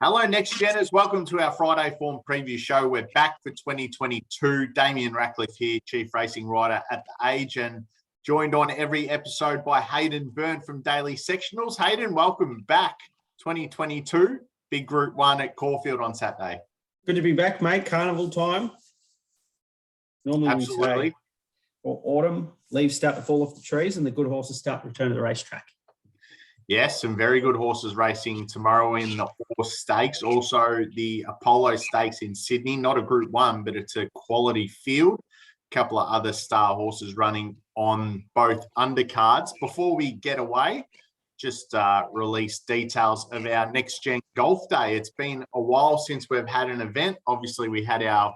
Hello, Next Geners. Welcome to our Friday Form Preview Show. We're back for 2022. Damien Ractliffe here, Chief Racing Rider at The Age, and joined on every episode by Hayden Byrne from Daily Sectionals. Hayden, welcome back. 2022, big Group 1 at Caulfield on Saturday. Good to be back, mate. Carnival time. Normally Absolutely. we say autumn, leaves start to fall off the trees and the good horses start to return to the racetrack. Yes, some very good horses racing tomorrow in the Orr Stakes. Also, the Apollo Stakes in Sydney. Not a Group 1, but it's a quality field. A couple of other star horses running on both undercards. Before we get away, just release details of our Next Gen Golf Day. It's been a while since we've had an event. Obviously, we had our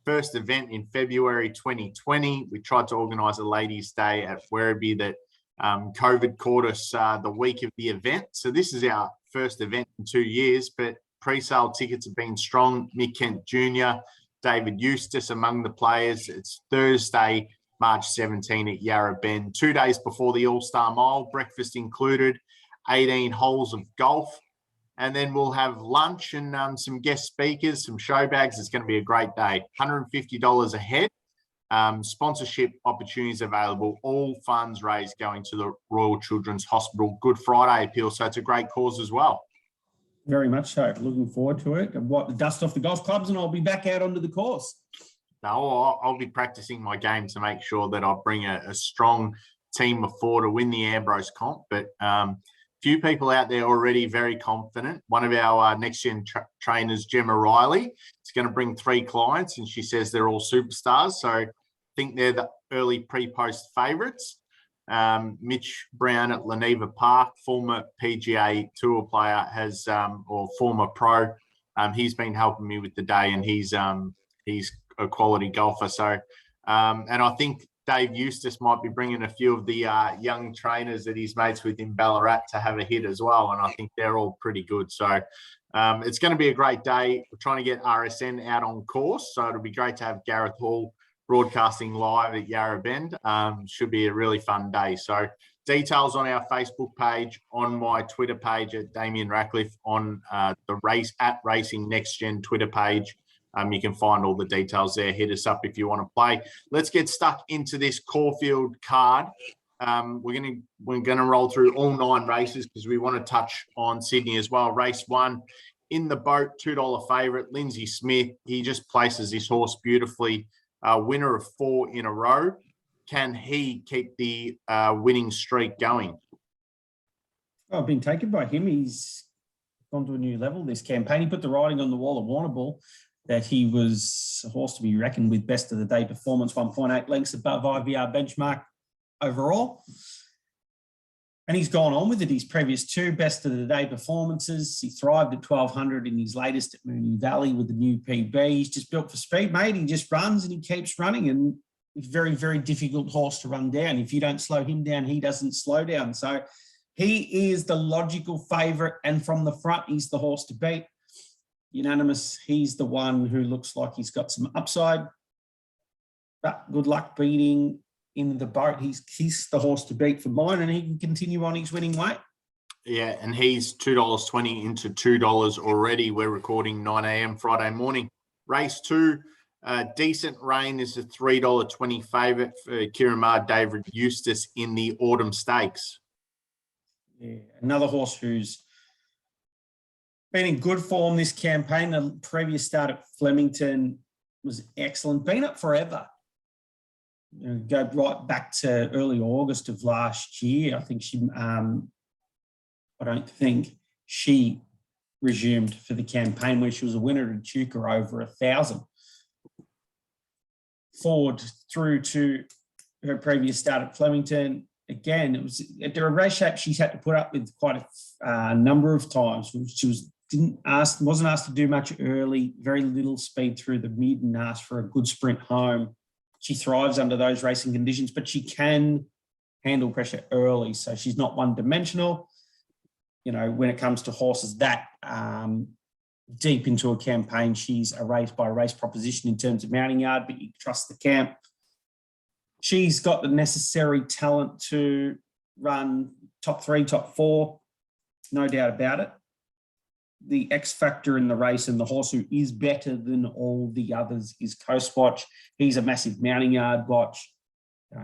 first event in February 2020. We tried to organise a ladies' day at Werribee that COVID caught us the week of the event. So this is our first event in 2 years, but pre-sale tickets have been strong. Mick Kent Jr., David Eustace among the players. It's Thursday, March 17 at Yarra Bend, 2 days before the All-Star Mile, breakfast included, 18 holes of golf. And then we'll have lunch and some guest speakers, some show bags. It's going to be a great day. $150 a head. Sponsorship opportunities available. All funds raised going to the Royal Children's Hospital Good Friday appeal. So it's a great cause as well. Very much so. Looking forward to it. And wipe the dust off the golf clubs and I'll be back out onto the course. No, I'll be practicing my game to make sure that I bring a strong team of 4 to win the Ambrose comp. But few people out there already very confident. One of our next gen trainers, Gemma Riley, is going to bring 3 clients, and she says they're all superstars. So I think they're the early pre-post favourites. Mitch Brown at Leneva Park, former PGA Tour player, has or former pro. He's been helping me with the day, and he's a quality golfer. So and I think Dave Eustace might be bringing a few of the young trainers that he's mates with in Ballarat to have a hit as well. And I think they're all pretty good. So it's going to be a great day. We're trying to get RSN out on course. So it'll be great to have Gareth Hall broadcasting live at Yarra Bend. Should be a really fun day. So details on our Facebook page, on my Twitter page at Damien Ractliffe, on the Racing Next Gen Twitter page. You can find all the details there. Hit us up if you want to play. Let's get stuck into this Caulfield card. We're gonna roll through all 9 races because we want to touch on Sydney as well. Race 1 in the boat, $2 favourite, Lindsay Smith. He just places this horse beautifully. Winner of 4 in a row. Can he keep the winning streak going? I've been taken by him. He's gone to a new level this campaign. He put the writing on the wall of Warrnambool that he was a horse to be reckoned with. Best of the day performance, 1.8 lengths above IVR benchmark overall. And he's gone on with it. His previous 2 best of the day performances. He thrived at 1200 in his latest at Moonee Valley with the new PB. He's just built for speed, mate. He just runs and he keeps running, and he's a very, very difficult horse to run down. If you don't slow him down, he doesn't slow down. So he is the logical favourite, and from the front, he's the horse to beat. Unanimous, he's the one who looks like he's got some upside, but good luck beating in the boat. He's the horse to beat for mine, and he can continue on his winning way. Yeah, and he's $2.20 into $2 already. We're recording 9 a.m. Friday morning. Race 2, decent rain is a $3.20 favourite for Kiramar David Eustace in the Autumn Stakes. Yeah, another horse who's been in good form this campaign. The previous start at Flemington was excellent. Been up forever. Go right back to early August of last year. I think I don't think she resumed for the campaign where she was a winner at Echuca over 1,000. Forward through to her previous start at Flemington. Again, it was at a race shape she's had to put up with quite a number of times. She wasn't asked to do much early, very little speed through the mid, and asked for a good sprint home. She thrives under those racing conditions, but she can handle pressure early. So she's not one-dimensional. You know, when it comes to horses that deep into a campaign, she's a race-by-race proposition in terms of mounting yard, but you trust the camp. She's got the necessary talent to run top 3, top 4, no doubt about it. the X factor in the race and the horse who is better than all the others is Coast Watch. He's a massive mounting yard watch.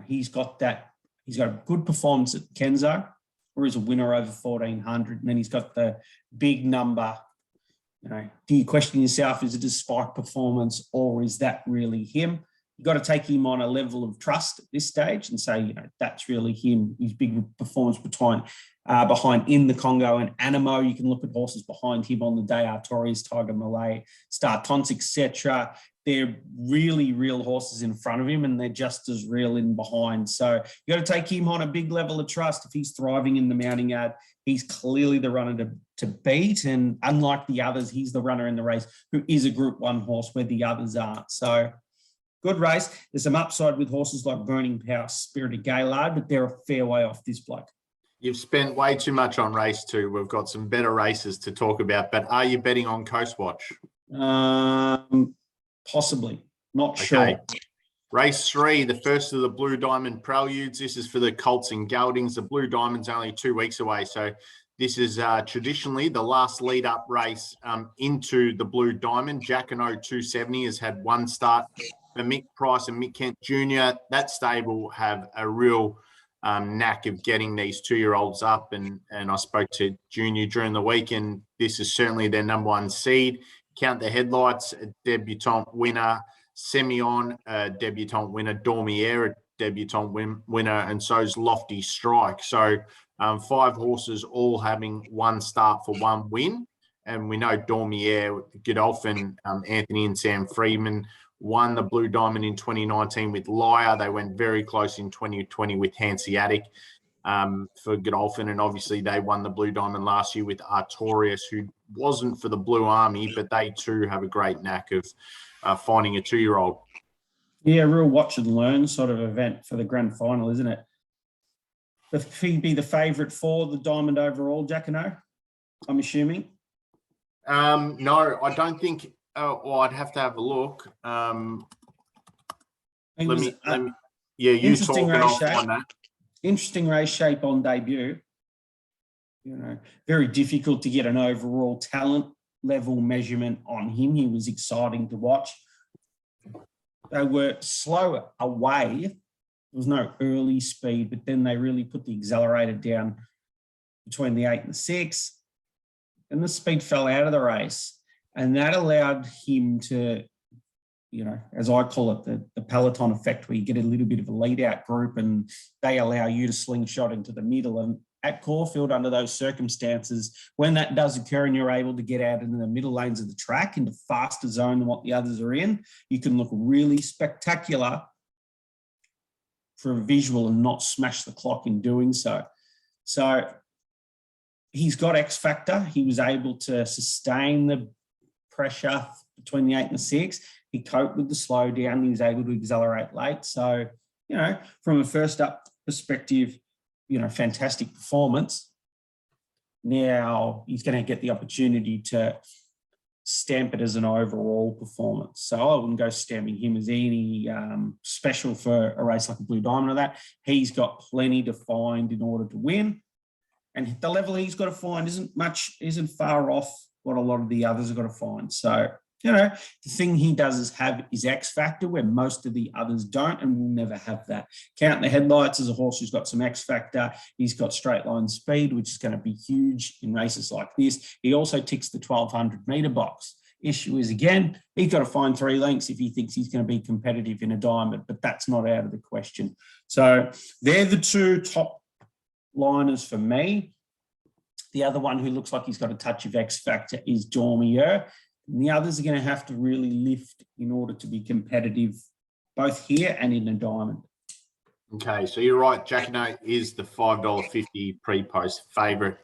He's got a good performance at Kenzo, or he's a winner over 1,400. And then he's got the big number. Do you question yourself, is it a spike performance or is that really him? You've got to take him on a level of trust at this stage and say, that's really him. His big performance behind In the Congo and Animo. You can look at horses behind him on the day, Artorias, Tiger Malay, Star Tons, etc. They're really real horses in front of him and they're just as real in behind. So you got to take him on a big level of trust. If he's thriving in the mounting yard, he's clearly the runner to beat. And unlike the others, he's the runner in the race who is a Group 1 horse where the others aren't. So good race. There's some upside with horses like Burning Power, Spirited Gaylord, but they're a fair way off this bloke. You've spent way too much on race 2. We've got some better races to talk about, but are you betting on Coast Watch? Possibly. Not sure. Race 3, the first of the Blue Diamond Preludes. This is for the Colts and Geldings. The Blue Diamond's only 2 weeks away. So this is traditionally the last lead-up race into the Blue Diamond. Jacquinot 270 has had one start for Mick Price and Mick Kent Jr. That stable have a real knack of getting these 2-year-olds up. And I spoke to Junior during the week, and this is certainly their number 1 seed. Count the Headlights, a debutant winner. Semyon, a debutant winner. Dormier, a debutant winner. And so's Lofty Strike. So 5 horses all having one start for one win. And we know Dormier, Godolphin, Anthony and Sam Freeman won the Blue Diamond in 2019 with Lyre. They went very close in 2020 with Hanseatic for Godolphin. And obviously they won the Blue Diamond last year with Artorias, who wasn't for the Blue Army, but they too have a great knack of finding a 2-year-old. Yeah, real watch and learn sort of event for the grand final, isn't it? Would he be the favourite for the Diamond overall, Jacquinot, I'm assuming? No, I don't think. I'd have to have a look. Let me. Yeah, you talk and I'll find that. Interesting race shape on debut. Very difficult to get an overall talent level measurement on him. He was exciting to watch. They were slow away. There was no early speed, but then they really put the accelerator down between the 8 and the 6, and the speed fell out of the race. And that allowed him to, as I call it, the peloton effect, where you get a little bit of a lead-out group and they allow you to slingshot into the middle. And at Caulfield, under those circumstances, when that does occur and you're able to get out into the middle lanes of the track into faster zone than what the others are in, you can look really spectacular for a visual and not smash the clock in doing so. So he's got X factor. He was able to sustain the pressure between the 8 and the 6. He coped with the slowdown. He was able to accelerate late. So, from a first up perspective, fantastic performance. Now he's going to get the opportunity to stamp it as an overall performance. So I wouldn't go stamping him as any special for a race like a Blue Diamond or that. He's got plenty to find in order to win. And the level he's got to find isn't far off what a lot of the others have got to find. So, the thing he does is have his X factor where most of the others don't, and will never have that. Count the Headlights as a horse who's got some X factor. He's got straight line speed, which is going to be huge in races like this. He also ticks the 1,200 metre box. Issue is, again, he's got to find 3 lengths if he thinks he's going to be competitive in a diamond, but that's not out of the question. So they're the 2 top liners for me. The other one who looks like he's got a touch of X factor is Dormier. And the others are going to have to really lift in order to be competitive, both here and in a diamond. Okay, so you're right. Jacquinot is the $5.50 pre-post favourite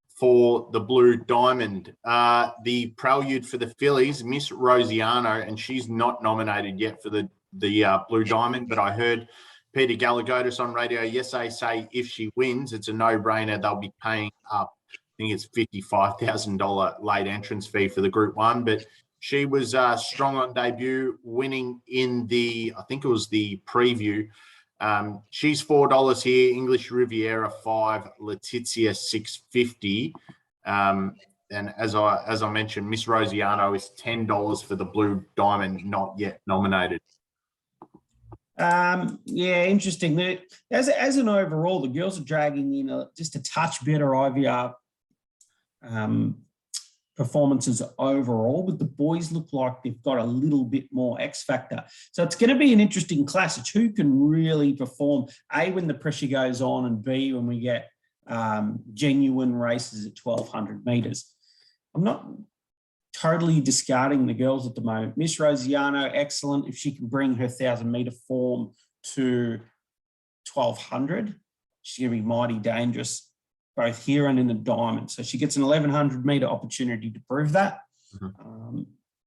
for the Blue Diamond. The prelude for the fillies, Miss Rosiano, and she's not nominated yet for the Blue Diamond, but I heard Peter Galagotis on radio yesterday say if she wins, it's a no-brainer. They'll be paying up, I think it's $55,000 late entrance fee for the Group 1, but she was strong on debut, winning in I think it was the preview. She's $4 here, English Riviera 5, Letizia $6.50. And as I mentioned, Miss Rosiano is $10 for the Blue Diamond, not yet nominated. Yeah, interesting. As an overall, the girls are dragging in just a touch better IVR performances overall, but the boys look like they've got a little bit more X factor. So it's going to be an interesting class. It's who can really perform, A, when the pressure goes on, and B, when we get genuine races at 1,200 metres. I'm not totally discarding the girls at the moment. Miss Rosiano, excellent. If she can bring her 1,000-metre form to 1,200, she's going to be mighty dangerous, both here and in the diamond. So she gets an 1,100-metre opportunity to prove that. Mm-hmm.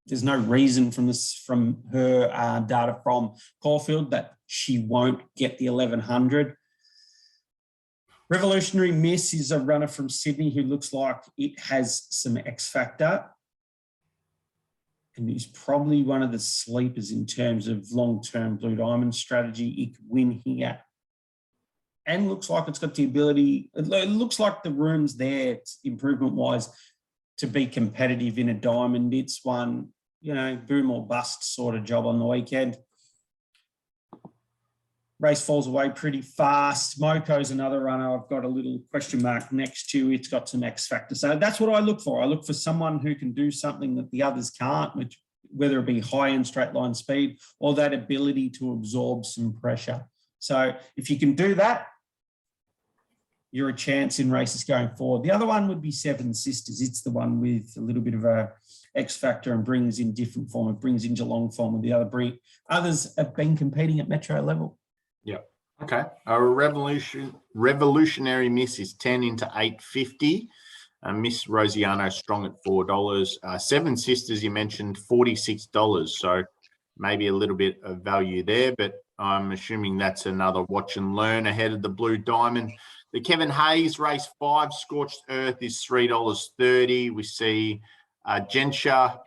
There's no reason from her data from Caulfield that she won't get the 1,100. Revolutionary Miss is a runner from Sydney who looks like it has some X factor. And he's probably one of the sleepers in terms of long-term Blue Diamond strategy. He could win here. And looks like it's got the ability, it looks like the room's there, improvement-wise, to be competitive in a diamond. It's one, boom or bust sort of job on the weekend. Race falls away pretty fast. Moko's another runner I've got a little question mark next to. It's got some X factor. So that's what I look for. I look for someone who can do something that the others can't, which, whether it be high-end straight line speed or that ability to absorb some pressure. So if you can do that, you're a chance in races going forward. The other one would be Seven Sisters. It's the one with a little bit of a X factor and brings in different form. It brings in Geelong form, and the others have been competing at metro level. Yeah. Okay. A revolutionary Miss is 10 into 850. Miss Rosiano strong at $4. Seven Sisters, you mentioned, $46. So maybe a little bit of value there, but I'm assuming that's another watch and learn ahead of the Blue Diamond. The Kevin Hayes race 5, Scorched Earth, is $3.30. We see Gensha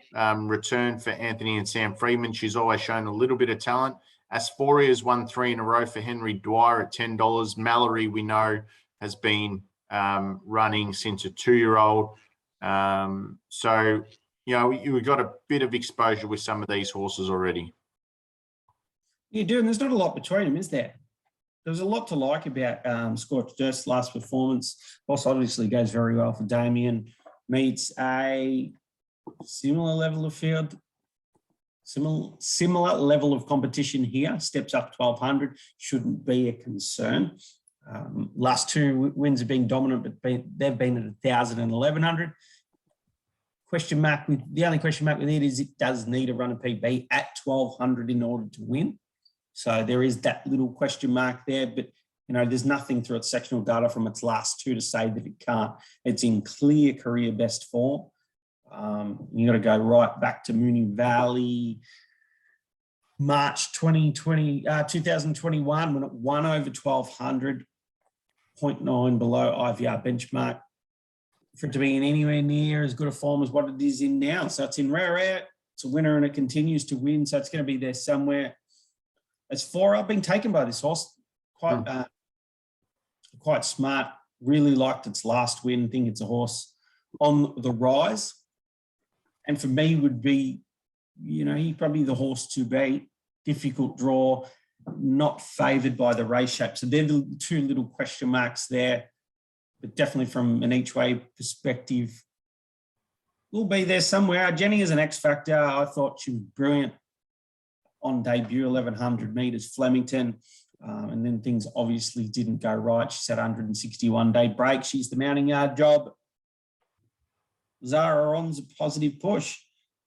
return for Anthony and Sam Freeman. She's always shown a little bit of talent. Asphoria has won 3 in a row for Henry Dwyer at $10. Mallory, we know, has been running since a 2-year-old. So, we've got a bit of exposure with some of these horses already. You do, and there's not a lot between them, is there? There's a lot to like about Scorched Earth's last performance. Boss obviously goes very well for Damien. Meets a similar level of field. Similar level of competition here, steps up 1,200, shouldn't be a concern. Last 2 wins have been dominant, but they've been at 1,000 and 1,100. The only question mark with it is it does need a run of PB at 1,200 in order to win. So there is that little question mark there, but there's nothing through its sectional data from its last 2 to say that it can't. It's in clear career best form. You got to go right back to Moonee Valley, March 2021, when it won over 1,200, 0.9 below IVR benchmark. For it to be in anywhere near as good a form as what it is in now. So it's in rare air, it's a winner, and it continues to win. So it's going to be there somewhere. As far, I've been taken by this horse, quite smart. Really liked its last win. Think it's a horse on the rise. And for me would be, he's probably the horse to beat. Difficult draw, not favoured by the race shape. So they're the 2 little question marks there. But definitely from an each-way perspective, will be there somewhere. Jenny is an X factor. I thought she was brilliant on debut, 1,100 metres, Flemington. And then things obviously didn't go right. She's had 161-day break. She's the mounting yard job. Zara On's a positive push.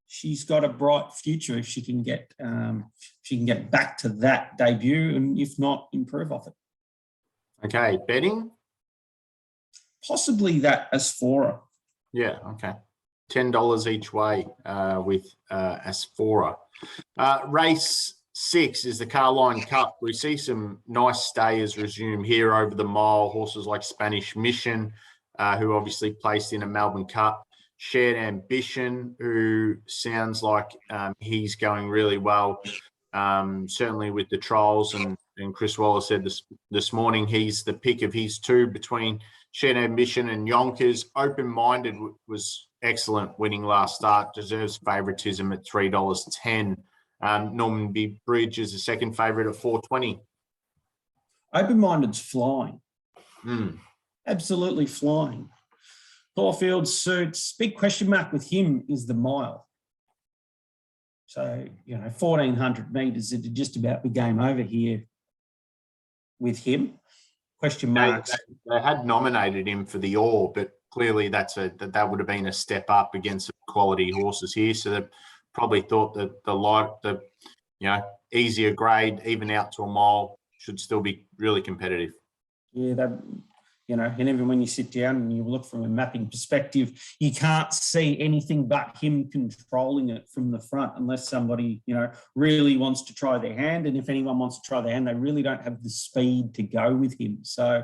She's got a bright future if she can get back to that debut, and if not, improve off it. Okay, betting? Possibly that Asphora. Yeah, okay. $10 each way with Asphora. Race 6 is the Carline Cup. We see some nice stayers resume here over the mile. Horses like Spanish Mission, who obviously placed in a Melbourne Cup. Shared Ambition, who sounds like he's going really well, certainly with the trials. And Chris Waller said this morning he's the pick of his 2 between Shared Ambition and Yonkers. Open Minded was excellent winning last start, deserves favouritism at $3.10. Normandy Bridge is the second favourite at $4.20. Open-minded's flying. Mm. Absolutely flying. Caulfield suits. Big question mark with him is the mile. So, 1,400 metres, it'd just about be game over here with him. Question marks. They had nominated him for the Orr, but clearly that would have been a step up against quality horses here. So they probably thought that the easier grade, even out to a mile, should still be really competitive. Yeah, and even when you sit down and you look from a mapping perspective, you can't see anything but him controlling it from the front unless somebody, really wants to try their hand. And if anyone wants to try their hand, they really don't have the speed to go with him. So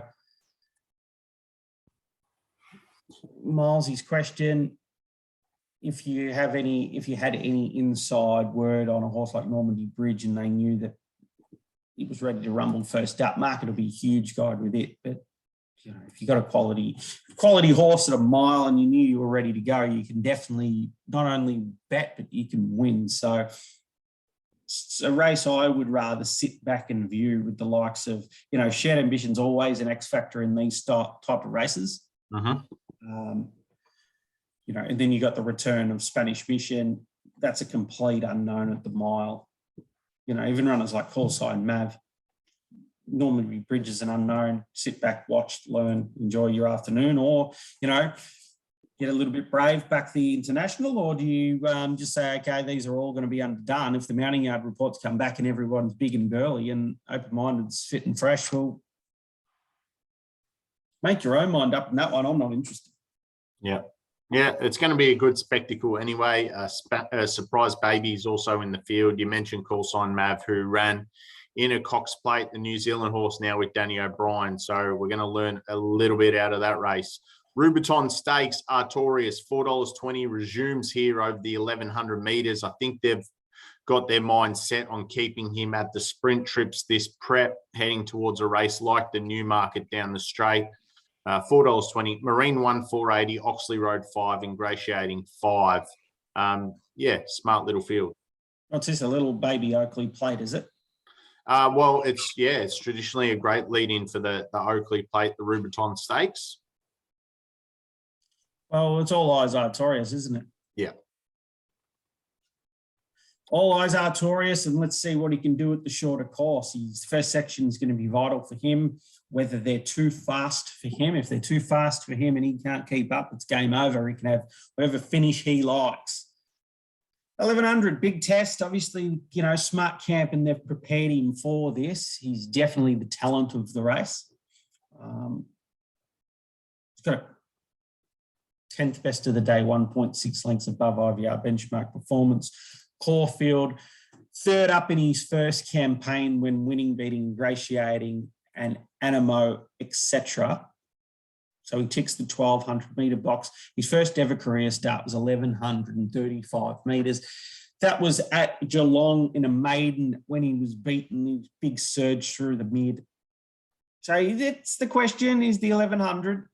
Milesy's question, if you had any inside word on a horse like Normandy Bridge and they knew that he was ready to rumble first up, market will be a huge guide with it. But if you got a quality horse at a mile and you knew you were ready to go, you can definitely not only bet, but you can win. So it's a race I would rather sit back and view with the likes of, Shared Ambition's always an X factor in these type of races. Mm-hmm. And then you got the return of Spanish Mission. That's a complete unknown at the mile. Even runners like Call Sign Mav. Normandy Bridge is an unknown. Sit back, watch, learn, enjoy your afternoon, or, get a little bit brave, back the international, or do you just say, okay, these are all going to be underdone? If the mounting yard reports come back and everyone's big and burly and open-minded's fit and fresh, well, make your own mind up in that one. I'm not interested. Yeah. Yeah, it's going to be a good spectacle anyway. Surprise Baby is also in the field. You mentioned Call Sign Mav, who ran in a Cox Plate, the New Zealand horse, now with Danny O'Brien. So we're going to learn a little bit out of that race. Rubiton Stakes, Artorias, $4.20 resumes here over the 1,100 metres. I think they've got their mind set on keeping him at the sprint trips this prep, heading towards a race like the Newmarket down the straight. $4.20, Marine 1, $4.80, Oxley Road 5, Ingratiating 5. Smart little field. What's this, a little baby Oakley Plate, is it? Well, it's traditionally a great lead-in for the Oakley Plate, the Rubiton Stakes. Well, it's all eyes Artorias, isn't it? Yeah. All eyes Artorias, and let's see what he can do at the shorter course. His first section is going to be vital for him, whether they're too fast for him. If they're too fast for him and he can't keep up, it's game over. He can have whatever finish he likes. 1,100, big test. Obviously, smart camp, and they've prepared him for this. He's definitely the talent of the race. He's got a 10th best of the day, 1.6 lengths above IVR benchmark performance. Caulfield, third up in his first campaign when winning, beating Ingratiating and Animo, etc. So he ticks the 1,200 metre box. His first ever career start was 1,135 metres. That was at Geelong in a maiden when he was beaten. His big surge through the mid. So that's the question, is the 1,100.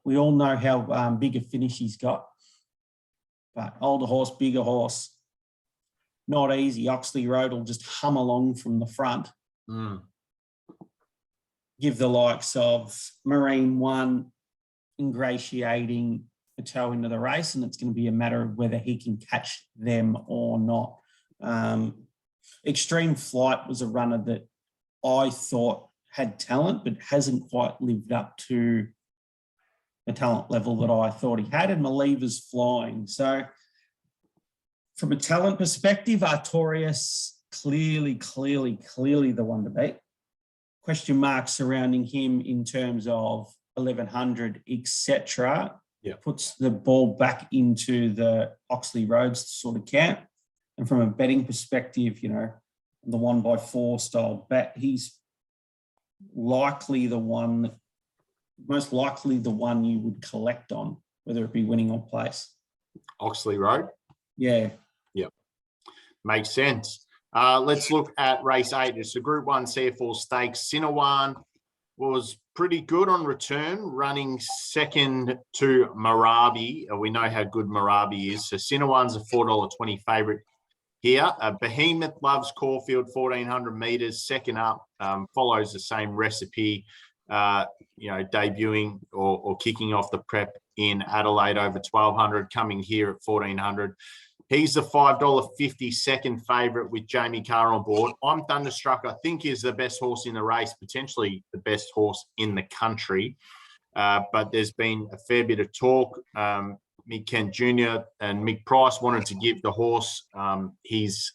We all know how big a finish he's got. But older horse, bigger horse, not easy. Oxley Road will just hum along from the front. Give the likes of Marine 1, Ingratiating, a toe into the race, and it's going to be a matter of whether he can catch them or not. Extreme Flight was a runner that I thought had talent, but hasn't quite lived up to the talent level that I thought he had, and Maliva's flying. So from a talent perspective, Artorias clearly the one to beat. Question marks surrounding him in terms of 1,100, etc. Yeah. Puts the ball back into the Oxley Roads sort of camp. And from a betting perspective, the 1x4 style bet, he's likely most likely the one you would collect on, whether it be winning or place. Oxley Road? Yeah. Yep. Makes sense. Let's look at race 8. It's the Group 1 CF4 Stakes. Sinawan was pretty good on return, running second to Marabi. We know how good Marabi is. So Sinawan's a $4.20 favourite here. Behemoth loves Caulfield, 1,400 metres. Second up, follows the same recipe, debuting or kicking off the prep in Adelaide over 1,200, coming here at 1,400. He's the $5.50 second favourite with Jamie Carr on board. I'm Thunderstruck, I think, is the best horse in the race, potentially the best horse in the country. But there's been a fair bit of talk. Mick Kent Jr. and Mick Price wanted to give the horse his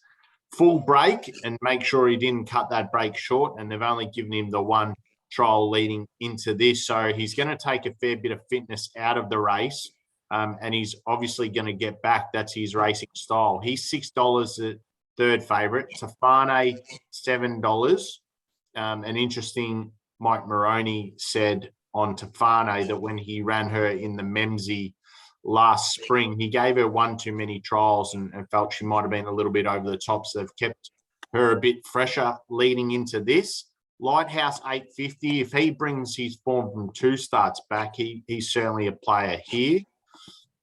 full break and make sure he didn't cut that break short. And they've only given him the one trial leading into this. So he's going to take a fair bit of fitness out of the race. And he's obviously going to get back. That's his racing style. He's $6 at third favourite. Tafane, $7. An interesting Mike Moroney said on Tafane that when he ran her in the Memsey last spring, he gave her one too many trials and felt she might have been a little bit over the top. So they've kept her a bit fresher leading into this. Lighthouse, $8.50. If he brings his form from 2 starts back, he's certainly a player here.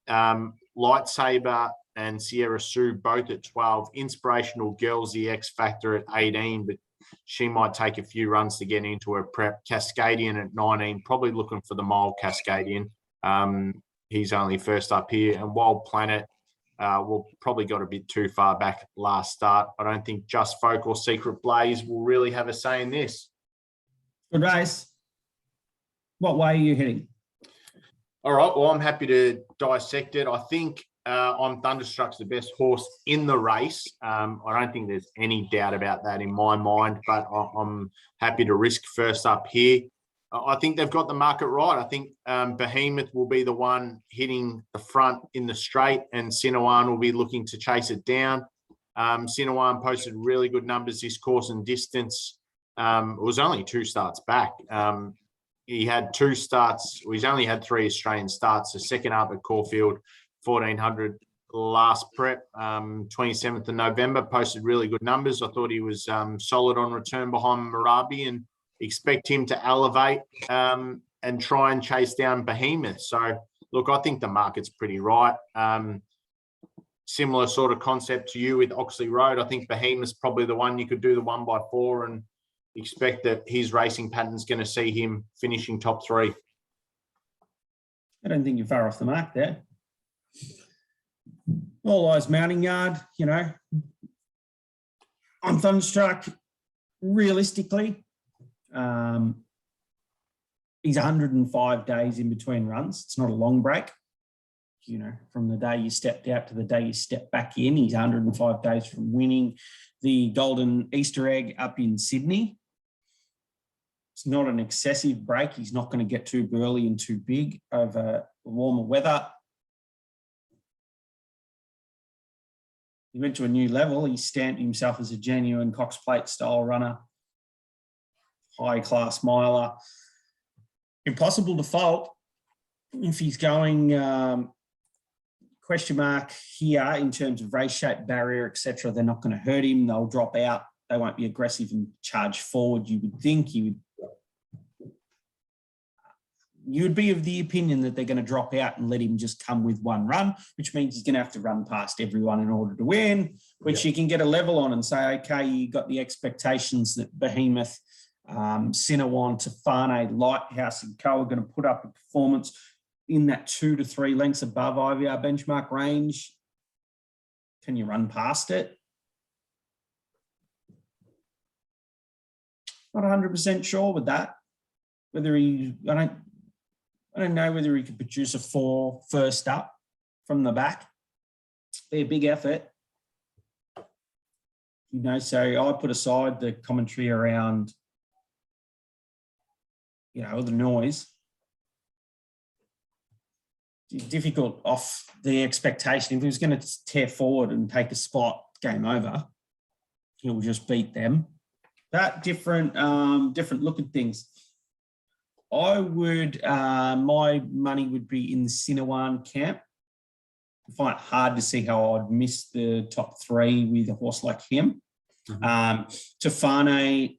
Lightsaber and Sierra Sue both at 12. Inspirational Girls, the X Factor at 18, but she might take a few runs to get into her prep. Cascadian at 19, probably looking for the mile Cascadian. He's only first up here. And Wild Planet, probably got a bit too far back last start. I don't think Just Folk or Secret Blaze will really have a say in this. Good race. What way are you heading? All right, well, I'm happy to dissect it. I think I'm Thunderstruck's the best horse in the race. I don't think there's any doubt about that in my mind, but I'm happy to risk first up here. I think they've got the market right. I think Behemoth will be the one hitting the front in the straight, and Sinawan will be looking to chase it down. Sinawan posted really good numbers this course and distance. It was only 2 starts back. He had 2 starts. Well, he's only had 3 Australian starts. The second up at Caulfield, 1,400 last prep, 27th of November, posted really good numbers. I thought he was solid on return behind Marabi and expect him to elevate and try and chase down Behemoth. So, look, I think the market's pretty right. Similar sort of concept to you with Oxley Road. I think Behemoth's probably the one you could do the 1x4 and expect that his racing pattern's going to see him finishing top 3. I don't think you're far off the mark there. All Eyes Mounting Yard, I'm Thunderstruck. Realistically, he's 105 days in between runs. It's not a long break. From the day you stepped out to the day you step back in, he's 105 days from winning the Golden Easter Egg up in Sydney. It's not an excessive break. He's not going to get too burly and too big over warmer weather. He went to a new level. He stamped himself as a genuine Cox Plate style runner, high-class miler. Impossible to fault if he's going question mark here in terms of race shape, barrier, etc. They're not going to hurt him. They'll drop out. They won't be aggressive and charge forward. You would think you would be of the opinion that they're going to drop out and let him just come with one run, which means he's going to have to run past everyone in order to win, which you can get a level on and say, okay, you got the expectations that Behemoth, Sinawan, Tafane, Lighthouse and Co are going to put up a performance in that 2 to 3 lengths above IVR benchmark range. Can you run past it? Not 100% sure with that. Whether I don't know whether he could produce a 4 first up from the back. Be a big effort. So I put aside the commentary around, the noise. It's difficult off the expectation. If he was going to tear forward and take a spot, game over, he'll just beat them. That different look at things. I would, my money would be in the Sinawan camp. I find it hard to see how I'd miss the top 3 with a horse like him. Tafane,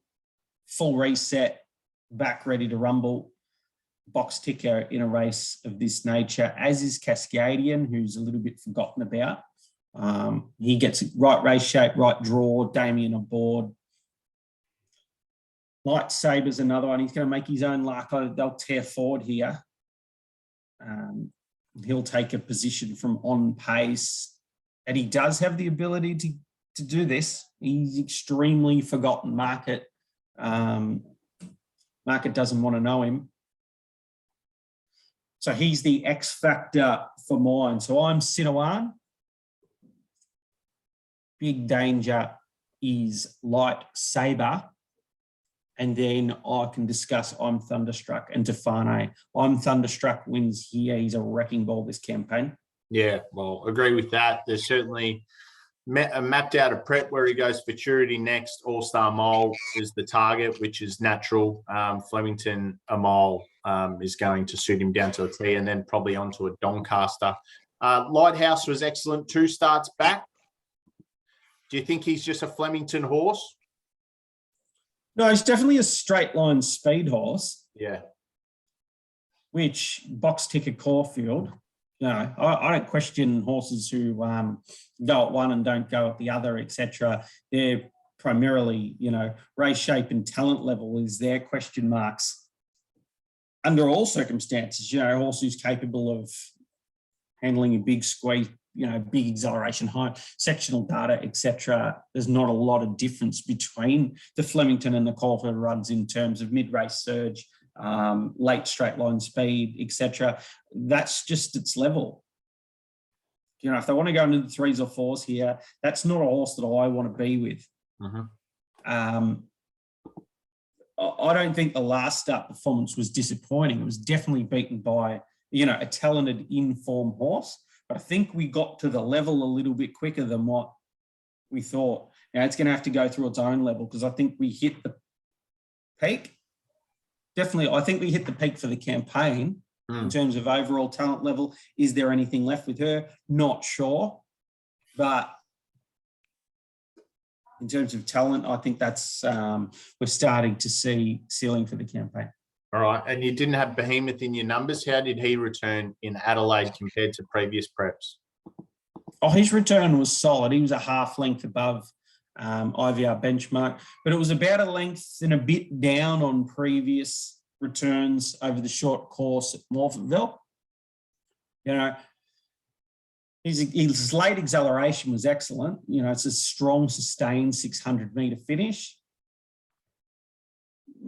full reset. back ready to rumble. Box ticker in a race of this nature, as is Cascadian, who's a little bit forgotten about. He gets right race shape, right draw, Damien on board. Lightsaber's another one. He's going to make his own luck. They'll tear forward here. He'll take a position from on pace. And he does have the ability to do this. He's extremely forgotten. Market doesn't want to know him. So he's the X factor for mine. So I'm Sinawan. Big danger is Lightsaber. And then I can discuss I'm Thunderstruck and Tefane. I'm Thunderstruck wins here. He's a wrecking ball this campaign. Yeah, well, agree with that. There's certainly mapped out a prep where he goes Futurity next. All-Star Mole is the target, which is natural. Flemington, a Mole is going to suit him down to a T, and then probably onto a Doncaster. Lighthouse was excellent. 2 starts back. Do you think he's just a Flemington horse? No, he's definitely a straight line speed horse. Yeah. Which box ticker Caulfield. You know, I don't question horses who go at one and don't go at the other, etc. They're primarily, you know, race shape and talent level is their question marks. Under all circumstances, you know, a horse who's capable of handling a big squeeze, you know, big acceleration, high sectional data, etc. There's not a lot of difference between the Flemington and the Caulfield runs in terms of mid-race surge, late straight line speed, etc. That's just its level. You know, if they want to go into the 3s or 4s here, that's not a horse that I want to be with. I don't think the last start performance was disappointing. It was definitely beaten by, you know, a talented in-form horse. But I think we got to the level a little bit quicker than what we thought. Now, it's going to have to go through its own level because I think we hit the peak. Definitely, I think we hit the peak for the campaign in terms of overall talent level. Is there anything left with her? Not sure. But in terms of talent, I think that's we're starting to see ceiling for the campaign. All right. And you didn't have Behemoth in your numbers. How did he return in Adelaide compared to previous preps? Oh, his return was solid. He was a half length above IVR benchmark, but it was about a length and a bit down on previous returns over the short course at Morphettville. You know, his late acceleration was excellent. You know, it's a strong, sustained 600-metre finish.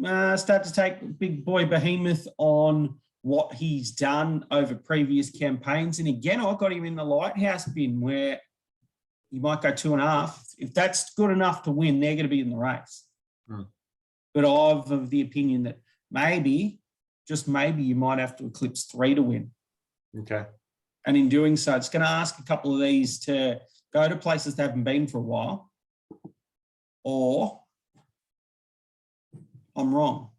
Start to take big boy Behemoth on what he's done over previous campaigns. And again, I got him in the Lighthouse bin where he might go 2.5. If that's good enough to win, they're going to be in the race. But I'm of the opinion that maybe, just maybe, you might have to eclipse 3 to win. Okay. And in doing so, it's going to ask a couple of these to go to places they haven't been for a while, or I'm wrong.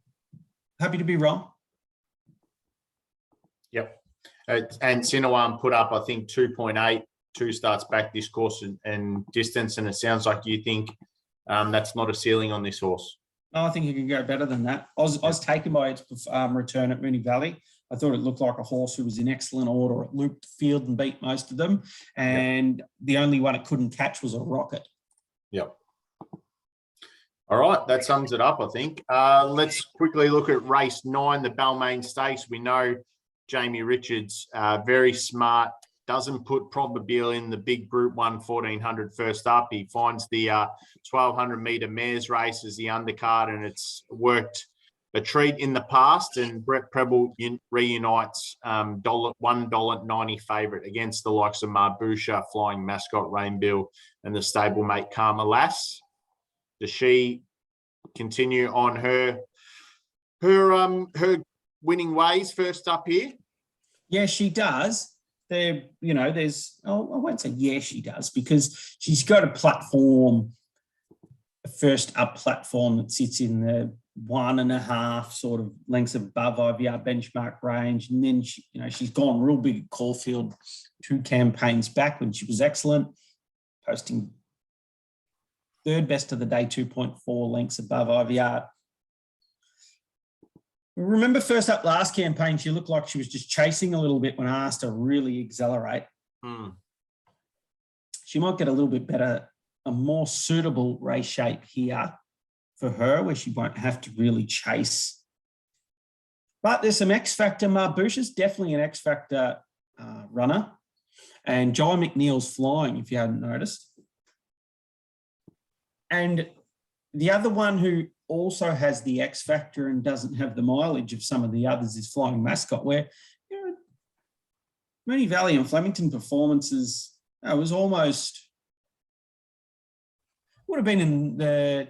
Happy to be wrong. Yep. And Sinawan put up, I think, 2.8, 2 starts back this course and distance, and it sounds like you think that's not a ceiling on this horse. No, I think he can go better than that. I was taken by its return at Moonee Valley. I thought it looked like a horse who was in excellent order. It looped the field and beat most of them, and the only one it couldn't catch was a Rocket. Yep. All right, that sums it up, I think. Let's quickly look at race 9, the Balmain Stakes. We know Jamie Richards, very smart, doesn't put Probabile in the big Group 1 1400 first up. He finds the 1200-metre mares race as the undercard, and it's worked a treat in the past. And Brett Preble reunites $1.90 favourite against the likes of Marbusha, Flying Mascot, Rainbill, and the stablemate Karma Lass. Does she continue on her winning ways first up here? Yeah, she does. I won't say yeah, she does, because she's got a platform, a first up platform that sits in the 1.5 sort of lengths above IVR benchmark range. And then she's gone real big at Caulfield 2 campaigns back when she was excellent, posting 3rd best of the day, 2.4 lengths above IVR. Remember first up last campaign, she looked like she was just chasing a little bit when I asked her to really accelerate. She might get a little bit better, a more suitable race shape here for her, where she won't have to really chase. But there's some X Factor. Marbusha's definitely an X Factor runner. And Jai McNeil's flying, if you hadn't noticed. And the other one who also has the X Factor and doesn't have the mileage of some of the others is Flying Mascot, where, you know, Moonee Valley and Flemington performances, it was almost, would have been in the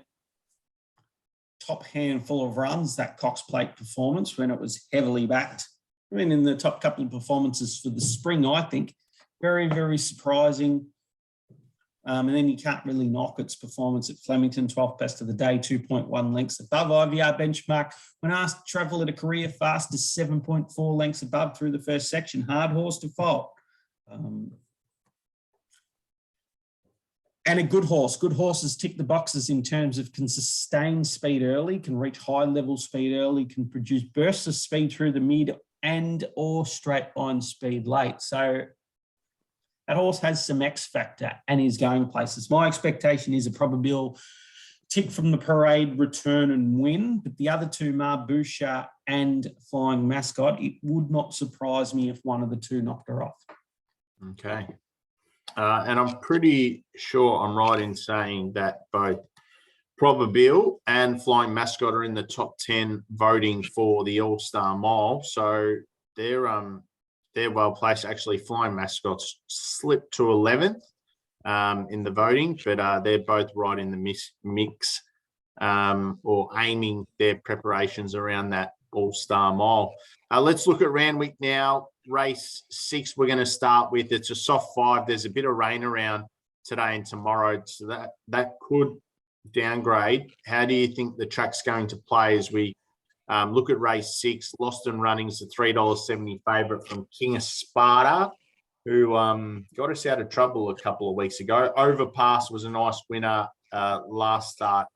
top handful of runs, that Cox Plate performance, when it was heavily backed. I mean, in the top couple of performances for the spring, I think. Very, very surprising. And then you can't really knock its performance at Flemington, 12th best of the day, 2.1 lengths above IVR benchmark. When asked to travel at a career fastest, 7.4 lengths above through the first section, hard horse to fault. And a good horse. Good horses tick the boxes in terms of can sustain speed early, can reach high level speed early, can produce bursts of speed through the mid and or straight line speed late. So that horse has some X factor and is going places. My expectation is a probable tick from the parade, return and win. But the other two, Marbusha and Flying Mascot, it would not surprise me if one of the two knocked her off. Okay. And I'm pretty sure I'm right in saying that both Probabile and Flying Mascot are in the top 10 voting for the All-Star Mile. So they're well placed. Actually, Flying Mascots slipped to 11th in the voting, but they're both right in the mix or aiming their preparations around that All-Star Mile. Let's look at Randwick now. Race 6 we're going to start with. It's a soft 5. There's a bit of rain around today and tomorrow, so that could downgrade. How do you think the track's going to play as we look at race 6? Lost and Running's a $3.70 favourite from King of Sparta, who got us out of trouble a couple of weeks ago. Overpass was a nice winner last start,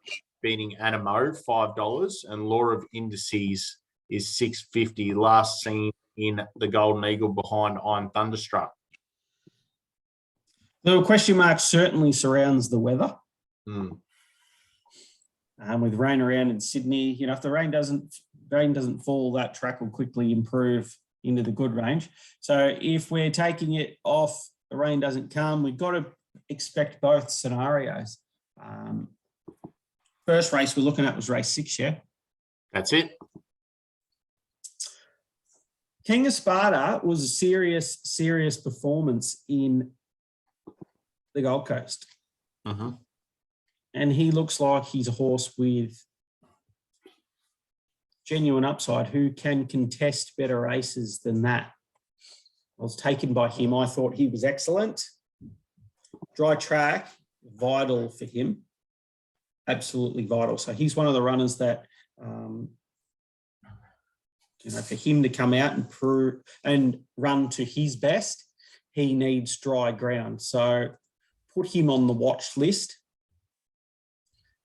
beating Animo, $5, and Law of Indices is $6.50, last seen in the Golden Eagle behind I'm Thunderstruck. The question mark certainly surrounds the weather. With rain around in Sydney, you know, if the rain doesn't fall, that track will quickly improve into the good range. So if we're taking it off, the rain doesn't come, we've got to expect both scenarios. First race we're looking at was race 6, yeah? That's it. King of Sparta was a serious performance in the Gold Coast. And he looks like he's a horse with genuine upside who can contest better races than that. I was taken by him. I thought he was excellent. Dry track, vital for him. Absolutely vital. So he's one of the runners that, for him to come out and prove and run to his best, he needs dry ground. So put him on the watch list.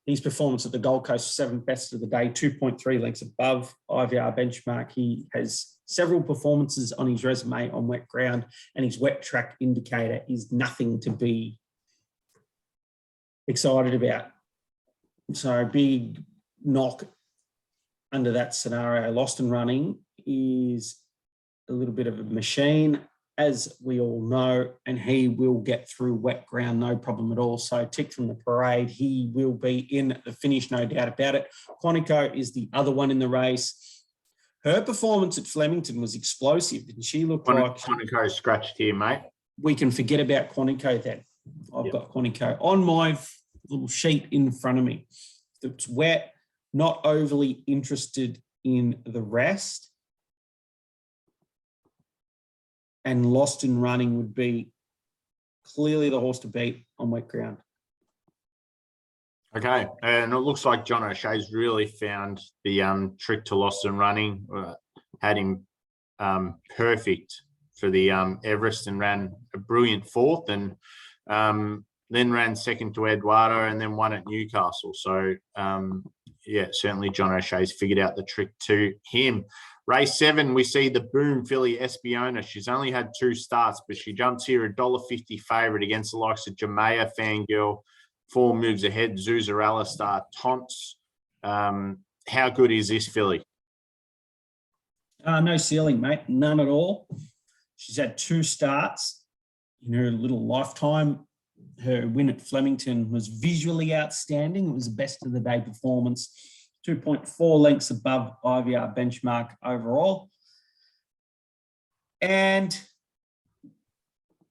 His performance at the Gold Coast, 7th best of the day, 2.3 lengths above IVR benchmark. He has several performances on his resume on wet ground, and his wet track indicator is nothing to be excited about. So big knock under that scenario. Lost and Running is a little bit of a machine, as we all know, and he will get through wet ground, no problem at all. So tick from the parade, he will be in the finish, no doubt about it. Quantico is the other one in the race. Her performance at Flemington was explosive, and she looked like... Quantico scratched here, mate. We can forget about Quantico then. I've got Quantico on my little sheet in front of me. It's wet, not overly interested in the rest. And Lost in Running would be clearly the horse to beat on wet ground. Okay, and it looks like John O'Shea's really found the trick to Lost and Running. Had him perfect for the Everest and ran a brilliant 4th, and then ran 2nd to Eduardo and then won at Newcastle. So Yeah, certainly John O'Shea's figured out the trick to him. Race 7, we see the Boom filly Espiona. She's only had 2 starts, but she jumps here $1.50 favourite against the likes of Jamea, Fangirl, 4 moves ahead, Zuzarella Star, Tonts. How good is this filly? No ceiling, mate. None at all. She's had 2 starts in her little lifetime. Her win at Flemington was visually outstanding. It was the best of the day performance. 2.4 lengths above IVR benchmark overall. And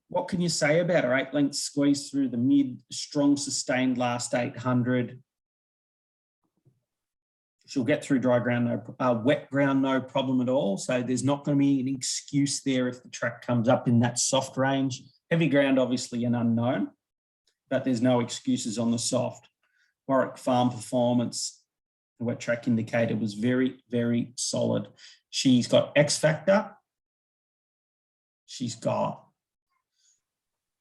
what can you say about her? 8 lengths squeeze through the mid, strong sustained last 800. She'll get through dry ground, wet ground, no problem at all. So there's not going to be an excuse there if the track comes up in that soft range. Heavy ground, obviously an unknown, but there's no excuses on the soft. Warwick Farm performance, the wet track indicator was very, very solid. She's got X factor. She's got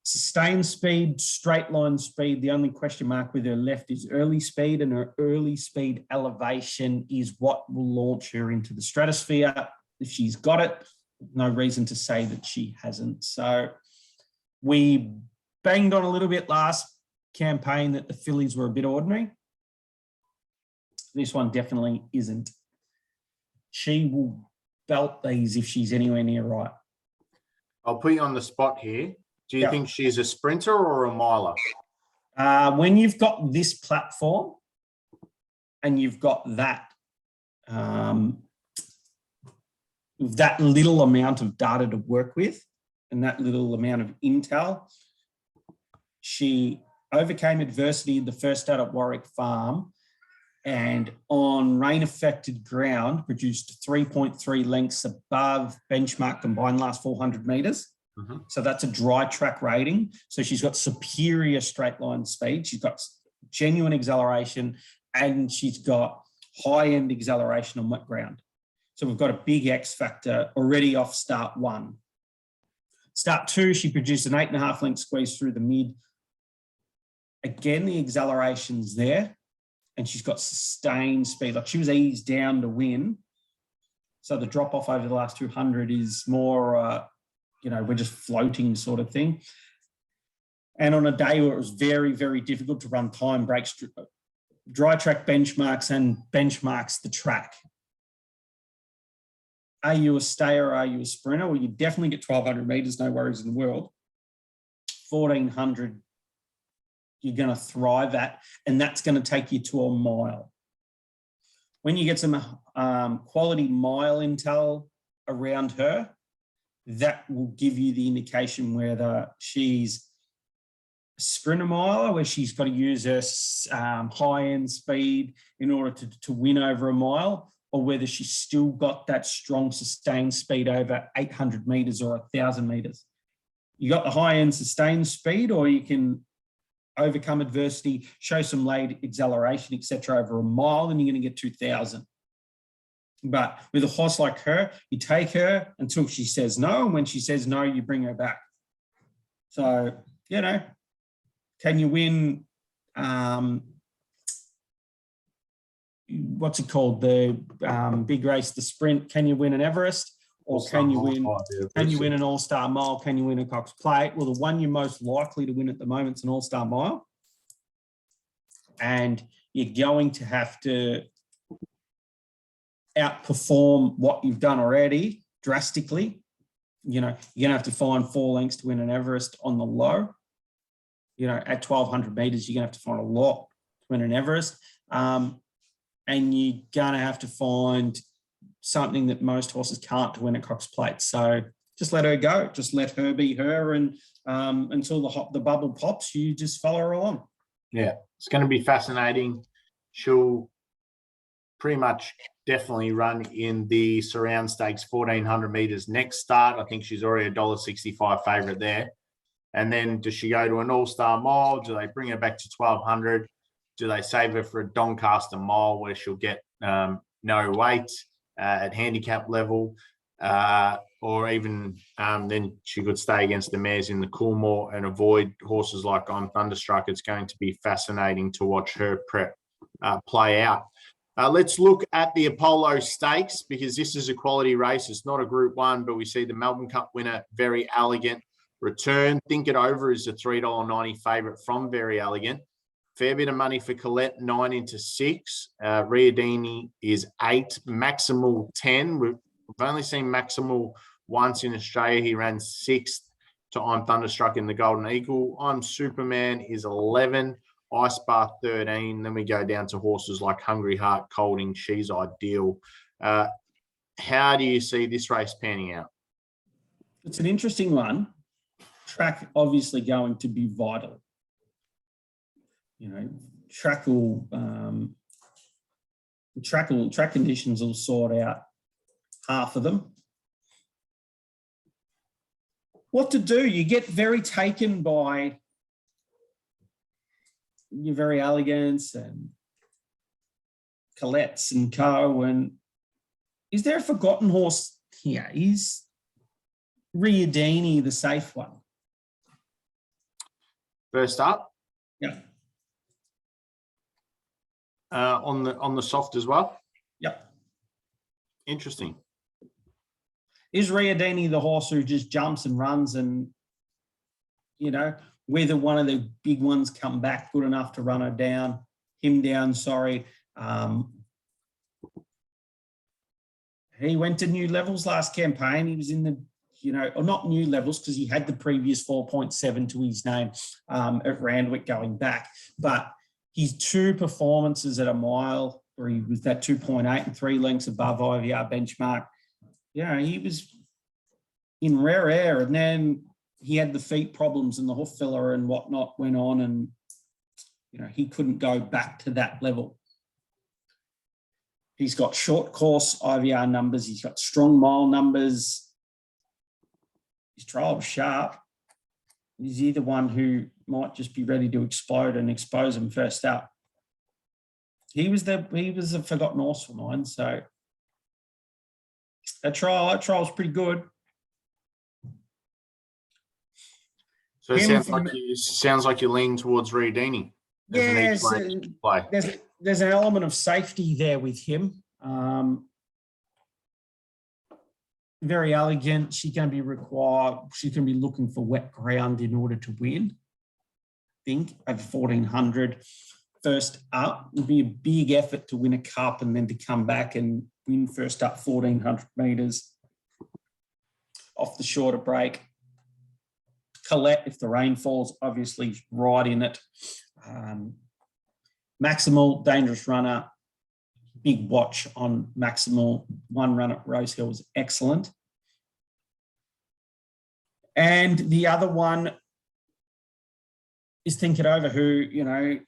sustained speed, straight line speed. The only question mark with her left is early speed, and her early speed elevation is what will launch her into the stratosphere. If she's got it, no reason to say that she hasn't. So we banged on a little bit last campaign that the fillies were a bit ordinary. This one definitely isn't. She will belt these if she's anywhere near right. I'll put you on the spot here. Do you think she's a sprinter or a miler? When you've got this platform and you've got that little amount of data to work with and that little amount of intel, she overcame adversity in the first start at Warwick Farm and on rain-affected ground produced 3.3 lengths above benchmark combined last 400 metres. Mm-hmm. So that's a dry track rating. So she's got superior straight line speed. She's got genuine acceleration and she's got high-end acceleration on wet ground. So we've got a big X factor already off start 1. Start 2, she produced an 8.5 length squeeze through the mid. Again, the acceleration's there and she's got sustained speed. Like she was eased down to win. So the drop off over the last 200 is more, we're just floating sort of thing. And on a day where it was very, very difficult to run time breaks, dry track benchmarks and benchmarks the track. Are you a stayer or are you a sprinter? Well, you definitely get 1,200 metres, no worries in the world. 1,400, you're going to thrive at, and that's going to take you to a mile. When you get some quality mile intel around her, that will give you the indication whether she's a sprinter miler, where she's got to use her high-end speed in order to win over a mile, or whether she's still got that strong sustained speed over 800 metres or 1,000 metres. You got the high-end sustained speed, or you can overcome adversity, show some late acceleration, etc. over a mile, and you're going to get 2,000. But with a horse like her, you take her until she says no, and when she says no, you bring her back. So, can you win, what's it called, the big race, the sprint? Can you win an Everest? Or can you win an All-Star Mile? Can you win a Cox Plate? Well, the one you're most likely to win at the moment is an All-Star Mile. And you're going to have to outperform what you've done already drastically. You're going to have to find 4 lengths to win an Everest on the low. At 1,200 metres, you're going to have to find a lot to win an Everest. And you're going to have to find something that most horses can't to win a Cox Plate. So just let her go. Just let her be her. And until the bubble pops, you just follow her along. Yeah, it's going to be fascinating. She'll pretty much definitely run in the Surround Stakes 1,400 metres next start. I think she's already $1.65 favourite there. And then does she go to an All-Star Mile? Do they bring her back to 1,200? Do they save her for a Doncaster Mile where she'll get no weight at handicap level? Or even then she could stay against the mares in the Coolmore and avoid horses like I'm Thunderstruck. It's going to be fascinating to watch her prep play out. Let's look at the Apollo Stakes, because this is a quality race. It's not a Group 1, but we see the Melbourne Cup winner, Very Elegant, return. Think It Over is a $3.90 favourite from Very Elegant. Fair bit of money for Colette, 9 into 6. Riadini is 8. Maximal, 10. We've only seen Maximal once in Australia. He ran 6th to I'm Thunderstruck in the Golden Eagle. I'm Superman is 11. Ice Bar 13. Then we go down to horses like Hungry Heart, Colding, She's Ideal. How do you see this race panning out? It's an interesting one. Track obviously going to be vital. You know, track conditions will sort out half of them. What to do? You get very taken by your Very Elegance and Colette's and Co. And is there a forgotten horse here? Is Riadini the safe one? First up? Yeah. On the soft as well? Yep. Interesting. Is Riadini the horse who just jumps and runs and, you know, whether one of the big ones come back good enough to run him down? He went to new levels last campaign. He was in the, you know, or not new levels because he had the previous 4.7 to his name at Randwick going back. But his 2 performances at a mile, where he was that 2.8 and 3 lengths above IVR benchmark, yeah, he was in rare air. And then he had the feet problems and the hoof filler and whatnot went on, and, you know, he couldn't go back to that level. He's got short course IVR numbers. He's got strong mile numbers. His trial was sharp. He's either one who might just be ready to explode and expose him first up. He was a forgotten horse for mine. So that trial's pretty good. So it sounds like you lean towards Riadini. Yes, there's an element of safety there with him. Very Elegant. She's going to be looking for wet ground in order to win. I think over 1400. First up would be a big effort to win a cup and then to come back and win first up 1400 metres off the shorter break. Colette, if the rain falls, obviously right in it. Maximal, dangerous runner. Big watch on Maximal. 1 run at Rosehill was excellent. And the other one is Think It Over, who, you know,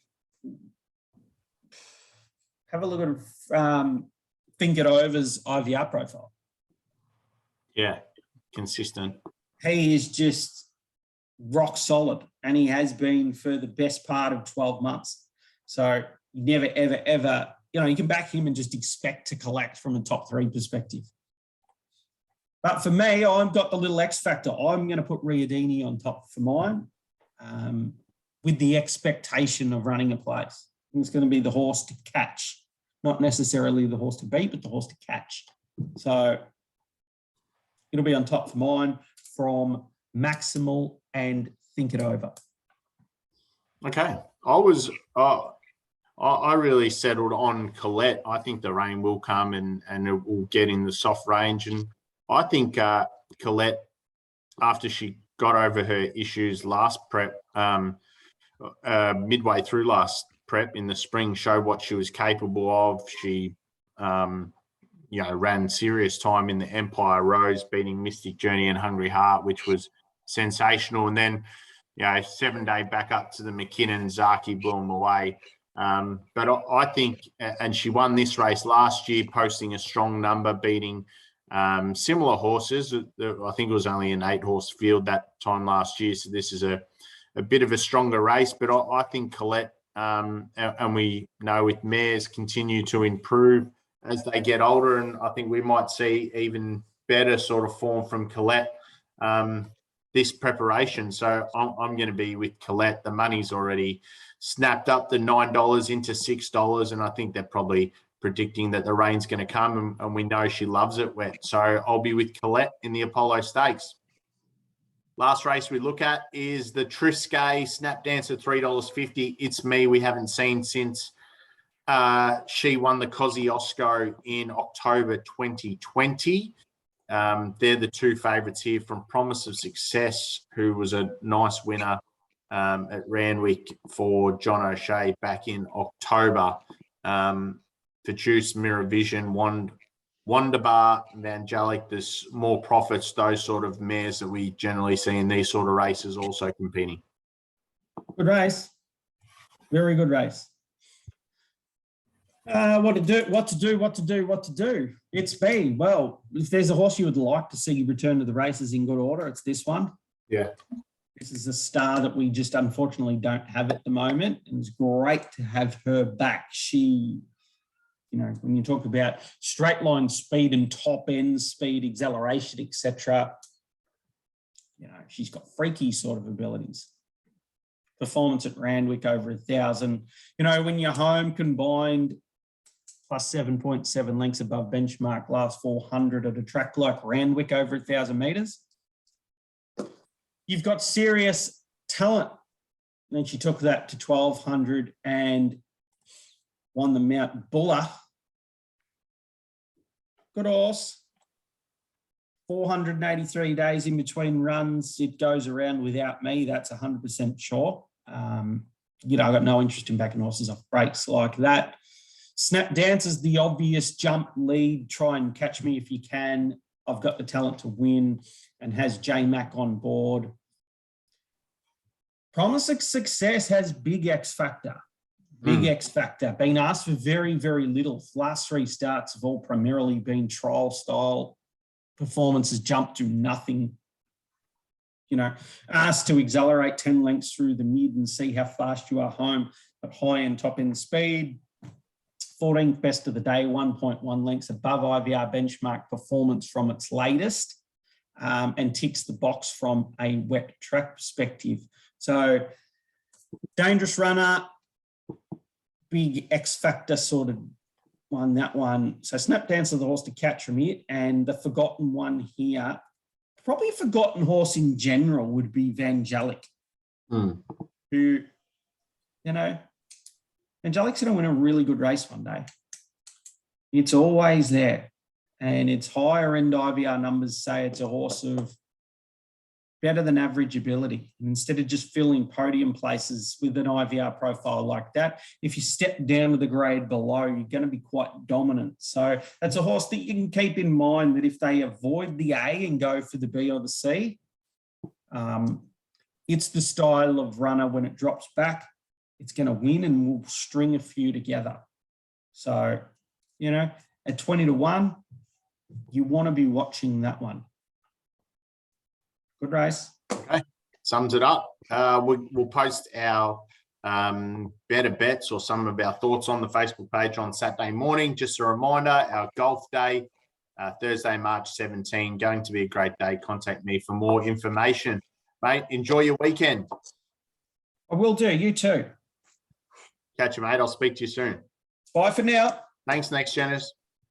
have a look at Think It Over's IVR profile. Yeah, consistent. He is just rock solid, and he has been for the best part of 12 months. So you never, ever, ever, you know, you can back him and just expect to collect from a top 3 perspective. But for me, I've got the little X factor. I'm going to put Riadini on top for mine, with the expectation of running a place. It's going to be the horse to catch, not necessarily the horse to beat, but the horse to catch. So it'll be on top for mine from Maximal and Think It Over. Okay. I really settled on Colette. I think the rain will come and it will get in the soft range. And I think Colette, after she got over her issues last prep, midway through last prep in the spring, showed what she was capable of. She, ran serious time in the Empire Rose, beating Mystic Journey and Hungry Heart, which was sensational. And then, 7-day back up to the McKinnon, Zaki blew them away. But I think, and she won this race last year, posting a strong number, beating similar horses. I think it was only an 8-horse field that time last year. So this is a bit of a stronger race. But I think Colette, and we know with mares, continue to improve as they get older. And I think we might see even better sort of form from Colette this preparation. So I'm going to be with Colette. The money's already snapped up the $9 into $6, and I think they're probably predicting that the rain's going to come, and we know she loves it wet. So I'll be with Colette in the Apollo Stakes. Last race we look at is the Triscay Snap Dancer, $3.50. It's me. We haven't seen since she won the Kosciuszko in October 2020. They're the two favourites here from Promise of Success, who was a nice winner at Randwick for John O'Shea back in October. Juice, Mirror Vision, Wonderbar, Evangelic, there's more profits, those sort of mares that we generally see in these sort of races also competing. Good race. Very good race. What to do? It's me. Well, if there's a horse you would like to see return to the races in good order, it's this one. Yeah. This is a star that we just unfortunately don't have at the moment. And it's great to have her back. She, when you talk about straight line speed and top end speed, acceleration, etc., she's got freaky sort of abilities. Performance at Randwick over 1,000. When you're home combined, plus 7.7 lengths above benchmark, last 400 at a track like Randwick over 1,000 metres. You've got serious talent. And then she took that to 1,200 and won the Mount Buller. Good horse. 483 days in between runs. It goes around without me. That's 100% sure. I've got no interest in backing horses off breaks like that. Snap Dancer's the obvious jump lead. Try and catch me if you can. I've got the talent to win and has J-Mac on board. Promise of Success has big X factor. Big X factor. Been asked for very, very little. Last three starts have all primarily been trial style performances, jumped to nothing. Asked to accelerate 10 lengths through the mid and see how fast you are home at high end, top end speed. 14th best of the day, 1.1 lengths above IVR benchmark performance from its latest, and ticks the box from a wet track perspective. So dangerous runner, big X factor sort of one, that one. So Snap Dancer, the horse to catch from it. And the forgotten one here, probably a forgotten horse in general, would be Evangelic, who, Angelic's going to win a really good race one day. It's always there. And its higher end IVR numbers say it's a horse of better than average ability. And instead of just filling podium places with an IVR profile like that, if you step down to the grade below, you're going to be quite dominant. So that's a horse that you can keep in mind that if they avoid the A and go for the B or the C, it's the style of runner when it drops back, it's going to win and we'll string a few together. So, at 20-1, you want to be watching that one. Good race. Okay, sums it up. We'll post our better bets or some of our thoughts on the Facebook page on Saturday morning. Just a reminder, our golf day, Thursday, March 17, going to be a great day. Contact me for more information. Mate, enjoy your weekend. I will do. You too. Catch you, mate. I'll speak to you soon. Bye for now. Thanks, Next Geners.